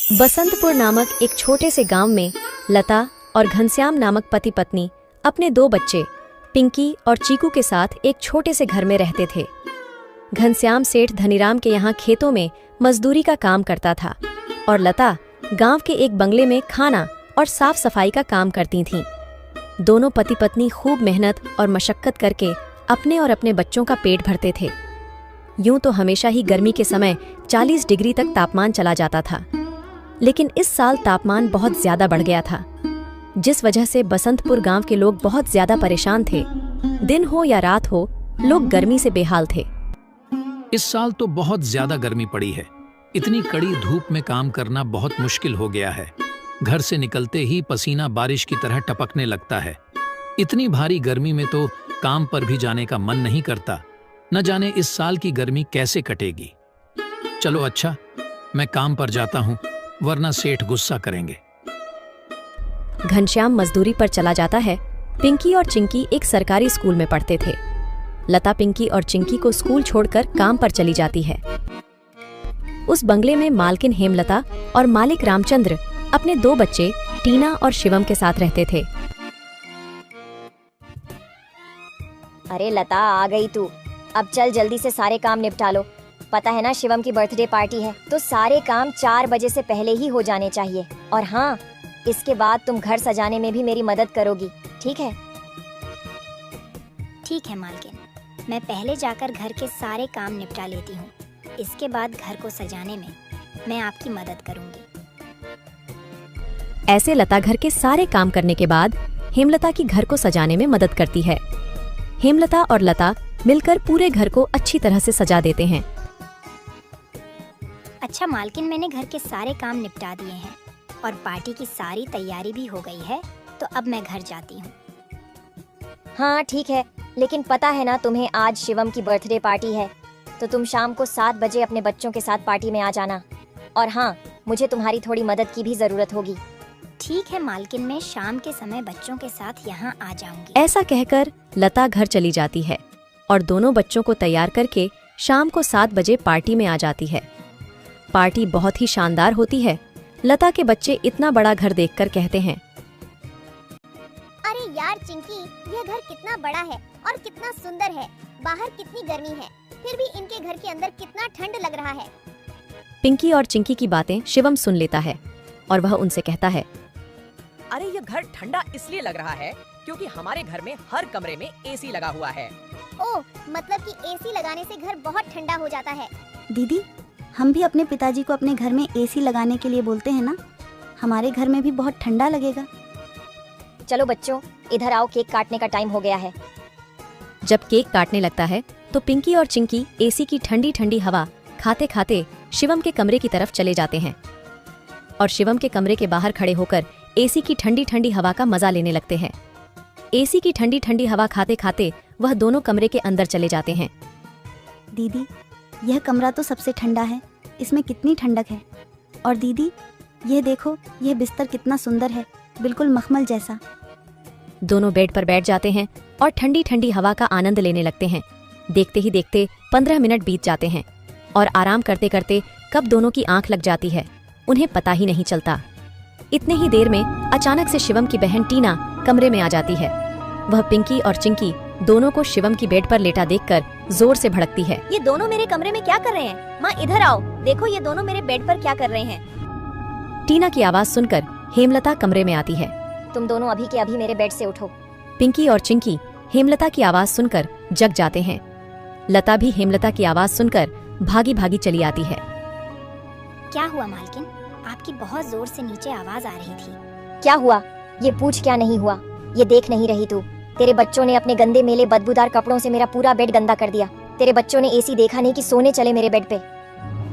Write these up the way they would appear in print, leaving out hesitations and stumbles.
बसंतपुर नामक एक छोटे से गांव में लता और घनश्याम नामक पति पत्नी अपने दो बच्चे पिंकी और चीकू के साथ एक छोटे से घर में रहते थे। घनश्याम सेठ धनीराम के यहाँ खेतों में मजदूरी का काम करता था और लता गांव के एक बंगले में खाना और साफ सफाई का काम करती थीं। दोनों पति पत्नी खूब मेहनत और मशक्कत करके अपने और अपने बच्चों का पेट भरते थे। यूं तो हमेशा ही गर्मी के समय 40 डिग्री तक तापमान चला जाता था, लेकिन इस साल तापमान बहुत ज्यादा बढ़ गया था, जिस वजह से बसंतपुर गांव के लोग बहुत ज्यादा परेशान थे। दिन हो या रात हो, लोग गर्मी से बेहाल थे। इस साल तो बहुत ज्यादा गर्मी पड़ी है। इतनी कड़ी धूप में काम करना बहुत मुश्किल हो गया है। घर से निकलते ही पसीना बारिश की तरह टपकने लगता है। इतनी भारी गर्मी में तो काम पर भी जाने का मन नहीं करता। न जाने इस साल की गर्मी कैसे कटेगी। चलो अच्छा, मैं काम पर जाता हूँ, वरना सेठ गुस्सा करेंगे। घनश्याम मजदूरी पर चला जाता है। पिंकी और चिंकी एक सरकारी स्कूल में पढ़ते थे। लता पिंकी और चिंकी को स्कूल छोड़कर काम पर चली जाती है। उस बंगले में मालकिन हेमलता और मालिक रामचंद्र अपने दो बच्चे टीना और शिवम के साथ रहते थे। अरे लता, आ गई तू। अब चल जल्दी से सारे काम निपटा लो। पता है ना, शिवम की बर्थडे पार्टी है, तो सारे काम 4 बजे से पहले ही हो जाने चाहिए। और हाँ, इसके बाद तुम घर सजाने में भी मेरी मदद करोगी, ठीक है? ठीक है मालकिन, मैं पहले जाकर घर के सारे काम निपटा लेती हूँ। इसके बाद घर को सजाने में मैं आपकी मदद करूँगी। ऐसे लता घर के सारे काम करने के बाद हेमलता की घर को सजाने में मदद करती है। हेमलता और लता मिलकर पूरे घर को अच्छी तरह से सजा देते हैं। अच्छा मालकिन, मैंने घर के सारे काम निपटा दिए हैं और पार्टी की सारी तैयारी भी हो गई है, तो अब मैं घर जाती हूँ। हाँ ठीक है, लेकिन पता है ना तुम्हें, आज शिवम की बर्थडे पार्टी है, तो तुम शाम को 7 बजे अपने बच्चों के साथ पार्टी में आ जाना। और हाँ, मुझे तुम्हारी थोड़ी मदद की भी जरूरत होगी। ठीक है मालकिन, मैं शाम के समय बच्चों के साथ यहाँ आ जाऊंगी। ऐसा कहकर लता घर चली जाती है और दोनों बच्चों को तैयार करके शाम को 7 बजे पार्टी में आ जाती है। पार्टी बहुत ही शानदार होती है। लता के बच्चे इतना बड़ा घर देखकर कहते हैं, अरे यार चिंकी, यह घर कितना बड़ा है और कितना सुंदर है। बाहर कितनी गर्मी है, फिर भी इनके घर के अंदर कितना ठंड लग रहा है। पिंकी और चिंकी की बातें शिवम सुन लेता है और वह उनसे कहता है, अरे ये घर ठंडा इसलिए लग रहा है क्योंकि हमारे घर में हर कमरे में एसी लगा हुआ है। ओह, मतलब कि एसी लगाने से घर बहुत ठंडा हो जाता है। दीदी, हम भी अपने पिताजी को अपने घर में एसी लगाने के लिए बोलते हैं ना, हमारे घर में भी बहुत ठंडा लगेगा। चलो बच्चों, इधर आओ, केक काटने का टाइम हो गया है। जब केक काटने लगता है तो पिंकी और चिंकी एसी की ठंडी ठंडी हवा खाते खाते शिवम के कमरे की तरफ चले जाते हैं और शिवम के कमरे के बाहर खड़े होकर एसी की ठंडी ठंडी हवा का मजा लेने लगते हैं। एसी की ठंडी ठंडी हवा खाते खाते वह दोनों कमरे के अंदर चले जाते हैं। दीदी, यह कमरा तो सबसे ठंडा है, इसमें कितनी ठंडक है। और दीदी, यह देखो, यह बिस्तर कितना सुंदर है, बिल्कुल मखमल जैसा। दोनों बेड पर बैठ जाते हैं और ठंडी ठंडी हवा का आनंद लेने लगते हैं। देखते ही देखते 15 मिनट बीत जाते हैं और आराम करते करते कब दोनों की आंख लग जाती है, उन्हें पता ही नहीं चलता। इतने ही देर में अचानक से शिवम की बहन टीना कमरे में आ जाती है। वह पिंकी और चिंकी दोनों को शिवम की बेड पर लेटा देखकर जोर से भड़कती है। ये दोनों मेरे कमरे में क्या कर रहे हैं? माँ इधर आओ, देखो ये दोनों मेरे बेड पर क्या कर रहे हैं। टीना की आवाज सुनकर हेमलता कमरे में आती है। तुम दोनों अभी के अभी मेरे बेड से उठो। पिंकी और चिंकी हेमलता की आवाज सुनकर जग जाते हैं। लता भी हेमलता की आवाज सुनकर भागी भागी चली आती है। क्या हुआ मालकिन? आपकी बहुत जोर से नीचे आवाज आ रही थी। क्या हुआ ये पूछ, क्या नहीं हुआ ये देख नहीं रही तू? तेरे बच्चों ने अपने गंदे मेले बदबूदार कपड़ों से मेरा पूरा बेड गंदा कर दिया। तेरे बच्चों ने एसी देखा नहीं कि सोने चले मेरे बेड पे।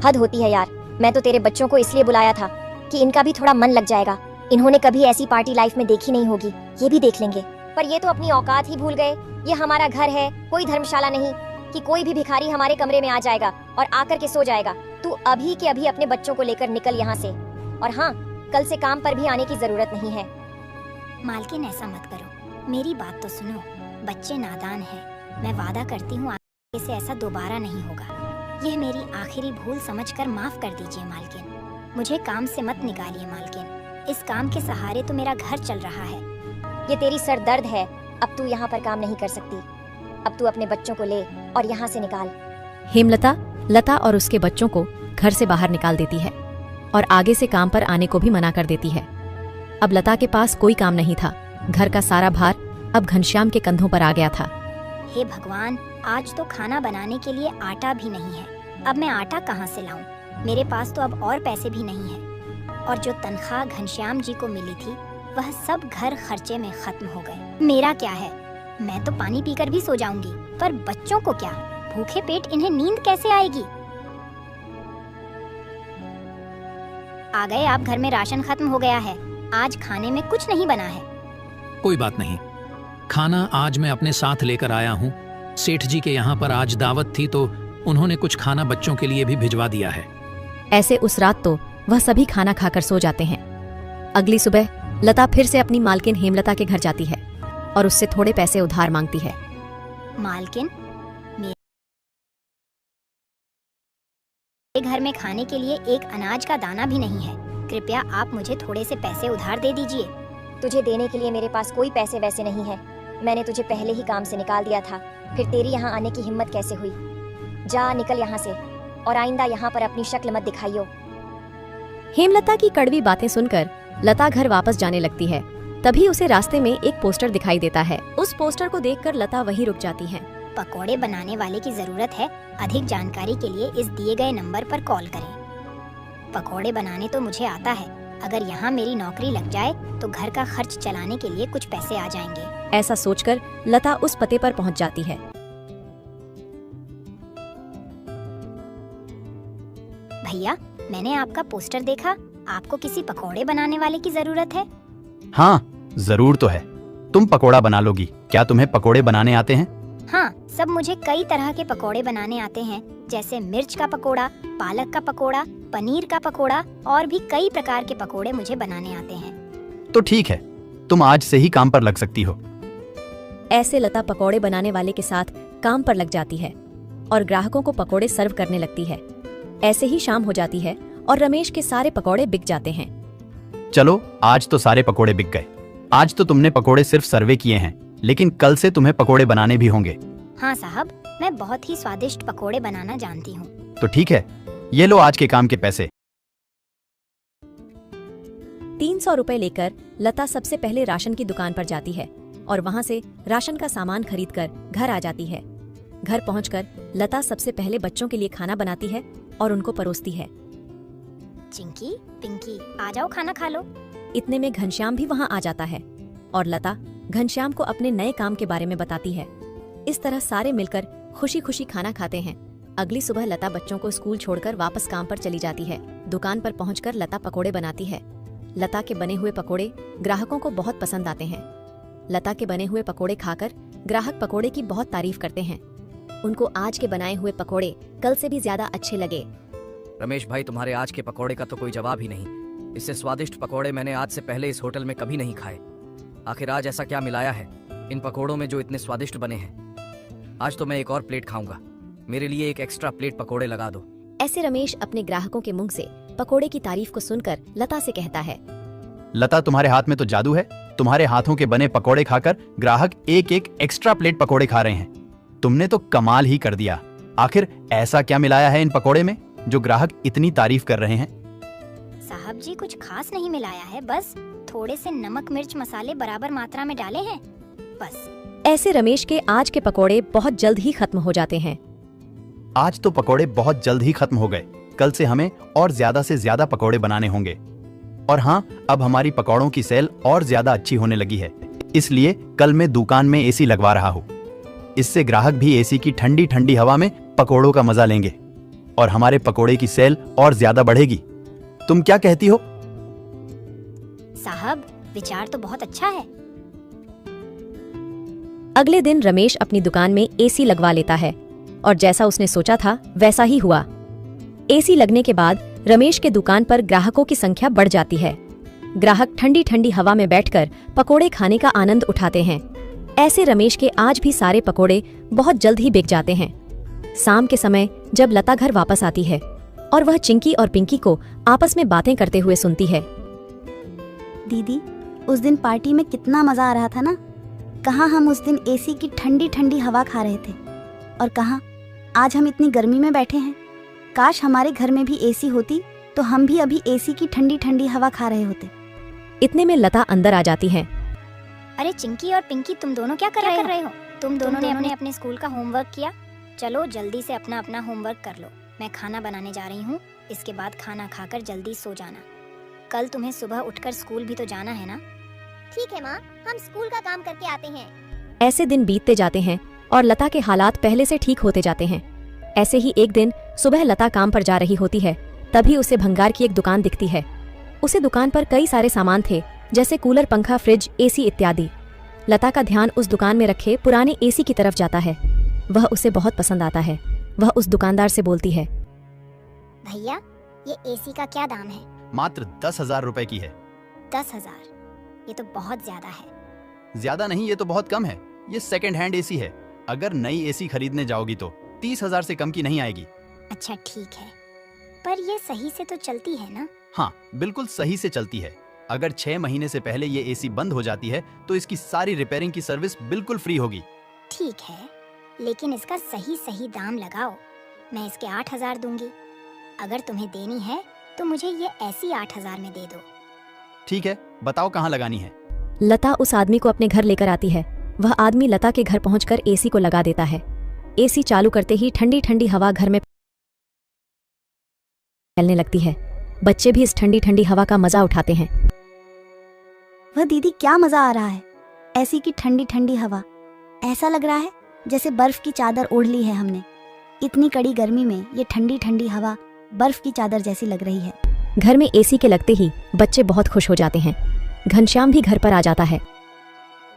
हद होती है यार। मैं तो तेरे बच्चों को इसलिए बुलाया था कि इनका भी थोड़ा मन लग जाएगा। इन्होंने कभी ऐसी पार्टी लाइफ में देखी नहीं होगी, ये भी देख लेंगे। पर ये तो अपनी औकात ही भूल गए। ये हमारा घर है, कोई धर्मशाला नहीं कि कोई भी भिखारी हमारे कमरे में आ जाएगा और आकर के सो जाएगा। तू अभी के अभी अपने बच्चों को लेकर निकल यहाँ से। और हाँ, कल से काम पर भी आने की जरूरत नहीं है। मालकिन ऐसा मत करो, मेरी बात तो सुनो। बच्चे नादान हैं। मैं वादा करती हूँ आगे से ऐसा दोबारा नहीं होगा। यह मेरी आखिरी भूल समझकर माफ कर दीजिए मालकिन। मुझे काम से मत निकालिए मालकिन। इस काम के सहारे तो मेरा घर चल रहा है। ये तेरी सर दर्द है, अब तू यहाँ पर काम नहीं कर सकती। अब तू अपने बच्चों को ले और यहाँ से निकाल। हेमलता लता और उसके बच्चों को घर से बाहर निकाल देती है और आगे से काम पर आने को भी मना कर देती है। अब लता के पास कोई काम नहीं था। घर का सारा भार अब घनश्याम के कंधों पर आ गया था। हे भगवान, आज तो खाना बनाने के लिए आटा भी नहीं है। अब मैं आटा कहाँ से लाऊं? मेरे पास तो अब और पैसे भी नहीं है। और जो तनख्वाह घनश्याम जी को मिली थी वह सब घर खर्चे में खत्म हो गए। मेरा क्या है, मैं तो पानी पीकर भी सो जाऊंगी, पर बच्चों को क्या? भूखे पेट इन्हें नींद कैसे आएगी? आ गए आप, घर में राशन खत्म हो गया है। आज खाने में कुछ नहीं बना है। कोई बात नहीं, खाना आज मैं अपने साथ लेकर आया हूँ। सेठ जी के यहाँ पर आज दावत थी तो उन्होंने कुछ खाना बच्चों के लिए भी भिजवा दिया है। ऐसे उस रात तो वह सभी खाना खाकर सो जाते हैं। अगली सुबह लता फिर से अपनी मालकिन हेमलता के घर जाती है और उससे थोड़े पैसे उधार मांगती है। मालकिन, मेरे घर में खाने के लिए एक अनाज का दाना भी नहीं है। कृपया आप मुझे थोड़े से पैसे उधार दे दीजिए। तुझे देने के लिए मेरे पास कोई पैसे वैसे नहीं है। मैंने तुझे पहले ही काम से निकाल दिया था, फिर तेरी यहाँ आने की हिम्मत कैसे हुई? जा निकल यहाँ से और आइंदा यहाँ पर अपनी शक्ल मत दिखाइयो। हेमलता की कड़वी बातें सुनकर लता घर वापस जाने लगती है। तभी उसे रास्ते में एक पोस्टर दिखाई देता है। उस पोस्टर को देखकर लता वहीं रुक जाती है। पकोड़े बनाने वाले की जरूरत है। अधिक जानकारी के लिए इस दिए गए नंबर पर कॉल करें। पकोड़े बनाने तो मुझे आता है। अगर यहाँ मेरी नौकरी लग जाए तो घर का खर्च चलाने के लिए कुछ पैसे आ जाएंगे। ऐसा सोचकर लता उस पते पर पहुंच जाती है। भैया, मैंने आपका पोस्टर देखा। आपको किसी पकोड़े बनाने वाले की जरूरत है? हाँ, जरूर तो है। तुम पकोड़ा बना लोगी। क्या तुम्हें पकोड़े बनाने आते हैं? हाँ, सब मुझे कई तरह के पकोड़े बनाने आते हैं, जैसे मिर्च का पकोड़ा, पालक का पकोड़ा, पनीर का पकोड़ा और भी कई प्रकार के पकोड़े मुझे बनाने आते हैं। तो ठीक है, तुम आज से ही काम पर लग सकती हो। ऐसे लता पकोड़े बनाने वाले के साथ काम पर लग जाती है और ग्राहकों को पकोड़े सर्व करने लगती है। ऐसे ही शाम हो जाती है और रमेश के सारे पकोड़े बिक जाते हैं। चलो, आज तो सारे पकोड़े बिक गए। आज तो तुमने पकोड़े सिर्फ सर्वे किए हैं, लेकिन कल से तुम्हें पकोड़े बनाने भी होंगे। हाँ साहब, मैं बहुत ही स्वादिष्ट पकोड़े बनाना जानती हूँ। तो ठीक है, ये लो आज के काम के पैसे। 300 रुपए लेकर लता सबसे पहले राशन की दुकान पर जाती है और वहाँ से राशन का सामान खरीदकर घर आ जाती है। घर पहुंचकर लता सबसे पहले बच्चों के लिए खाना बनाती है और उनको परोसती है। चिंकी, पिंकी, आ जाओ, खाना खा लो। इतने में घनश्याम भी वहाँ आ जाता है और लता घनश्याम को अपने नए काम के बारे में बताती है। इस तरह सारे मिलकर खुशी खुशी खाना खाते हैं। अगली सुबह लता बच्चों को स्कूल छोड़कर वापस काम पर चली जाती है। दुकान पर पहुंचकर लता पकोड़े बनाती है। लता के बने हुए पकोड़े ग्राहकों को बहुत पसंद आते हैं। लता के बने हुए पकोड़े खाकर ग्राहक पकोड़े की बहुत तारीफ करते हैं। उनको आज के बनाए हुए पकोड़े कल से भी ज्यादा अच्छे लगे। रमेश भाई, तुम्हारे आज के पकोड़े का तो कोई जवाब ही नहीं। इससे स्वादिष्ट पकोड़े मैंने आज से पहले इस होटल में कभी नहीं खाए। आखिर आज ऐसा क्या मिलाया है इन पकोड़ों में जो इतने स्वादिष्ट बने हैं? आज तो मैं एक और प्लेट खाऊंगा। मेरे लिए एक एक्स्ट्रा प्लेट पकोड़े लगा दो। ऐसे रमेश अपने ग्राहकों के मुंह से पकोड़े की तारीफ को सुनकर लता से कहता है। लता, तुम्हारे हाथ में तो जादू है। तुम्हारे हाथों के बने पकोड़े खाकर ग्राहक एक एक एक्स्ट्रा प्लेट पकोड़े खा रहे हैं। तुमने तो कमाल ही कर दिया। आखिर ऐसा क्या मिलाया है इन पकोड़े में जो ग्राहक इतनी तारीफ कर रहे हैं? साहब जी, कुछ खास नहीं मिलाया है, बस थोड़े से नमक मिर्च मसाले बराबर मात्रा में डाले हैं, बस। ऐसे रमेश के आज के पकोड़े बहुत जल्द ही खत्म हो जाते हैं। आज तो पकोड़े बहुत जल्द ही खत्म हो गए। कल से हमें और ज्यादा से ज्यादा पकोड़े बनाने होंगे। और हाँ, अब हमारी पकोड़ों की सेल और ज्यादा अच्छी होने लगी है, इसलिए कल मैं दुकान में एसी लगवा रहा हूँ। इससे ग्राहक भी एसी की ठंडी ठंडी हवा में पकोड़ों का मजा लेंगे और हमारे पकोड़े की सेल और ज्यादा बढ़ेगी। तुम क्या कहती हो? साहब, विचार तो बहुत अच्छा है। अगले दिन रमेश अपनी दुकान में एसी लगवा लेता है और जैसा उसने सोचा था वैसा ही हुआ। एसी लगने के बाद रमेश के दुकान पर ग्राहकों की संख्या बढ़ जाती है। ग्राहक ठंडी ठंडी हवा में बैठकर पकोड़े खाने का आनंद उठाते हैं। ऐसे रमेश के आज भी सारे पकोड़े बहुत जल्द ही बिक जाते हैं। शाम के समय जब लता घर वापस आती है और वह चिंकी और पिंकी को आपस में बातें करते हुए सुनती है। दीदी, उस दिन पार्टी में कितना मजा आ रहा था ना। कहाँ हम उस दिन एसी की ठंडी ठंडी हवा खा रहे थे, और कहाँ आज हम इतनी गर्मी में बैठे हैं। काश हमारे घर में भी एसी होती तो हम भी अभी एसी की ठंडी ठंडी हवा खा रहे होते। इतने में लता अंदर आ जाती है। अरे चिंकी और पिंकी, तुम दोनों क्या कर रहे हो? तुम दोनों ने अपने स्कूल का होमवर्क किया? चलो जल्दी से अपना अपना होमवर्क कर लो। मैं खाना बनाने जा रही हूँ। इसके बाद खाना खाकर जल्दी सो जाना। कल तुम्हें सुबह उठकर स्कूल भी तो जाना है ना। ठीक है माँ, हम स्कूल का काम करके आते हैं। ऐसे दिन बीतते जाते हैं और लता के हालात पहले से ठीक होते जाते हैं। ऐसे ही एक दिन सुबह लता काम पर जा रही होती है, तभी उसे भंगार की एक दुकान दिखती है। उसे दुकान पर कई सारे सामान थे, जैसे कूलर, पंखा, फ्रिज, एसी इत्यादि। लता का ध्यान उस दुकान में रखे पुराने एसी की तरफ जाता है। वह उसे बहुत पसंद आता है। वह उस दुकानदार से बोलती है, भैया, ये एसी का क्या दाम है? मात्र 10,000 रुपए की है। 10,000? ये तो बहुत ज्यादा है। ज्यादा नहीं, ये तो बहुत कम है। ये सेकंड हैंड एसी है। अगर नई एसी खरीदने जाओगी तो 30,000 से कम की नहीं आएगी। अच्छा ठीक है, पर ये सही से तो चलती है ना? हाँ, बिल्कुल सही से चलती है। अगर 6 महीने से पहले ये एसी बंद हो जाती है तो इसकी सारी रिपेयरिंग की सर्विस बिल्कुल फ्री होगी। ठीक है, लेकिन इसका सही दाम लगाओ। मैं इसके 8,000 दूंगी। अगर तुम्हें देनी है तो मुझे ये ऐसी 8,000 में दे दो। ठीक है, बताओ कहाँ लगानी है। लता उस आदमी को अपने घर लेकर आती है। वह आदमी लता के घर पहुंचकर एसी को लगा देता है। एसी चालू करते ही ठंडी ठंडी हवा घर में फैलने लगती है। बच्चे भी इस ठंडी ठंडी हवा का मजा उठाते हैं। वह दीदी, क्या मजा आ रहा है। ऐसी की ठंडी ठंडी हवा, ऐसा लग रहा है जैसे बर्फ की चादर ओढ़ ली है हमने। इतनी कड़ी गर्मी में ये ठंडी ठंडी हवा बर्फ की चादर जैसी लग रही है। घर में एसी के लगते ही बच्चे बहुत खुश हो जाते हैं। घनश्याम भी घर पर आ जाता है।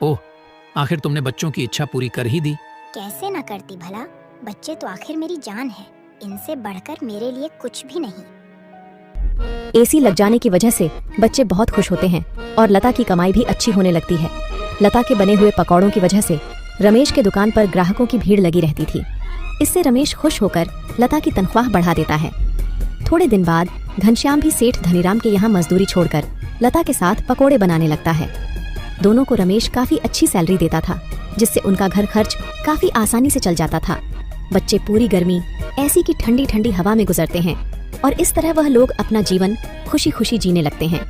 ओह, आखिर तुमने बच्चों की इच्छा पूरी कर ही दी। कैसे ना करती भला। बच्चे तो आखिर मेरी जान है। इनसे बढ़कर मेरे लिए कुछ भी नहीं। एसी लग जाने की वजह से बच्चे बहुत खुश होते हैं और लता की कमाई भी अच्छी होने लगती है। लता के बने हुए पकौड़ों की वजह से रमेश के दुकान पर ग्राहकों की भीड़ लगी रहती थी। इससे रमेश खुश होकर लता की तनख्वाह बढ़ा देता है। थोड़े दिन बाद घनश्याम भी सेठ धनीराम के यहाँ मजदूरी छोड़कर लता के साथ पकोड़े बनाने लगता है। दोनों को रमेश काफी अच्छी सैलरी देता था, जिससे उनका घर खर्च काफी आसानी से चल जाता था। बच्चे पूरी गर्मी ऐसी की ठंडी ठंडी हवा में गुजरते हैं और इस तरह वह लोग अपना जीवन खुशी खुशी जीने लगते हैं।